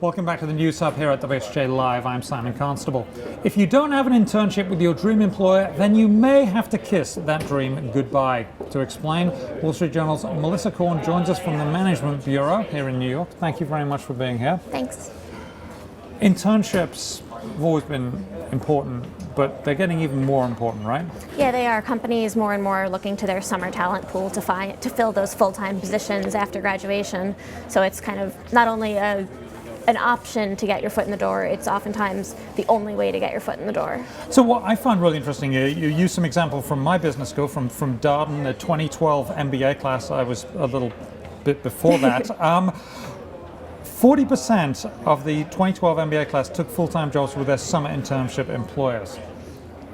Welcome back to the News Hub here at WSJ Live. I'm Simon Constable. If you don't have an internship with your dream employer, then you may have to kiss that dream goodbye. To explain, Wall Street Journal's Melissa Korn joins us from the Management Bureau here in New York. Thank you very much for being here. Thanks. Internships have always been important, but they're getting even more important, right? Yeah, they are. Companies more and more are looking to their summer talent pool to fill those full-time positions after graduation. So it's kind of not only an option to get your foot in the door, it's oftentimes the only way to get your foot in the door. So what I find really interesting here, you use some example from my business school, from Darden, the 2012 MBA class. I was a little bit before that. 40% of the 2012 MBA class took full-time jobs with their summer internship employers.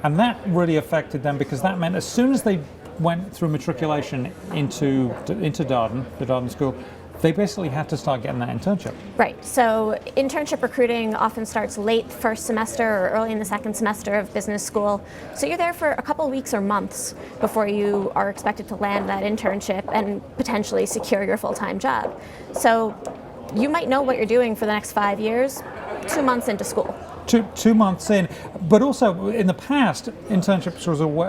And that really affected them because that meant as soon as they went through matriculation into Darden, the Darden School, they basically had to start getting that internship. Right. So internship recruiting often starts late first semester or early in the second semester of business school. So you're there for a couple of weeks or months before you are expected to land that internship and potentially secure your full-time job. So you might know what you're doing for the next 5 years, 2 months into school. Two months in, but also in the past, internships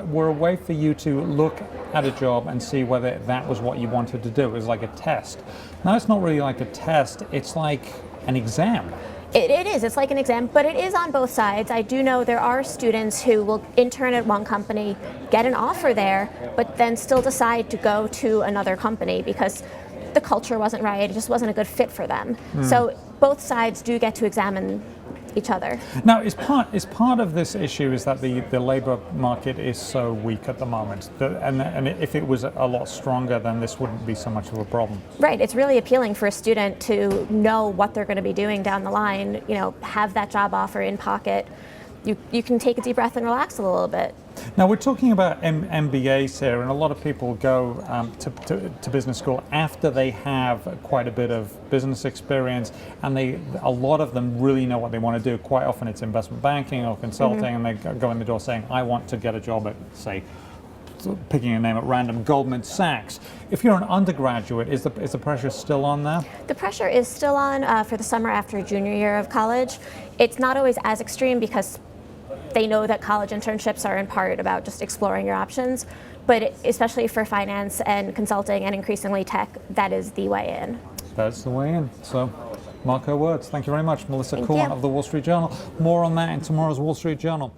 were a way for you to look at a job and see whether that was what you wanted to do. It was like a test. Now it's not really like a test, it's like an exam. It is. It's like an exam, but it is on both sides. I do know there are students who will intern at one company, get an offer there, but then still decide to go to another company because the culture wasn't right, it just wasn't a good fit for them. So both sides do get to examine each other. Now, is part of this issue is that the labor market is so weak at the moment, and if it was a lot stronger, then this wouldn't be so much of a problem. Right. It's really appealing for a student to know what they're going to be doing down the line. You know, have that job offer in pocket. You can take a deep breath and relax a little bit. Now we're talking about MBAs here, and a lot of people go to business school after they have quite a bit of business experience, and a lot of them really know what they want to do. Quite often it's investment banking or consulting, and they go in the door saying, I want to get a job at, say, picking a name at random, Goldman Sachs. If you're an undergraduate, is the pressure still on there? The pressure is still on for the summer after junior year of college. It's not always as extreme because they know that college internships are in part about just exploring your options, but especially for finance and consulting and increasingly tech, that is the way in. That's the way in. So mark her words. Thank you very much, Melissa Korn of the Wall Street Journal. More on that in tomorrow's Wall Street Journal.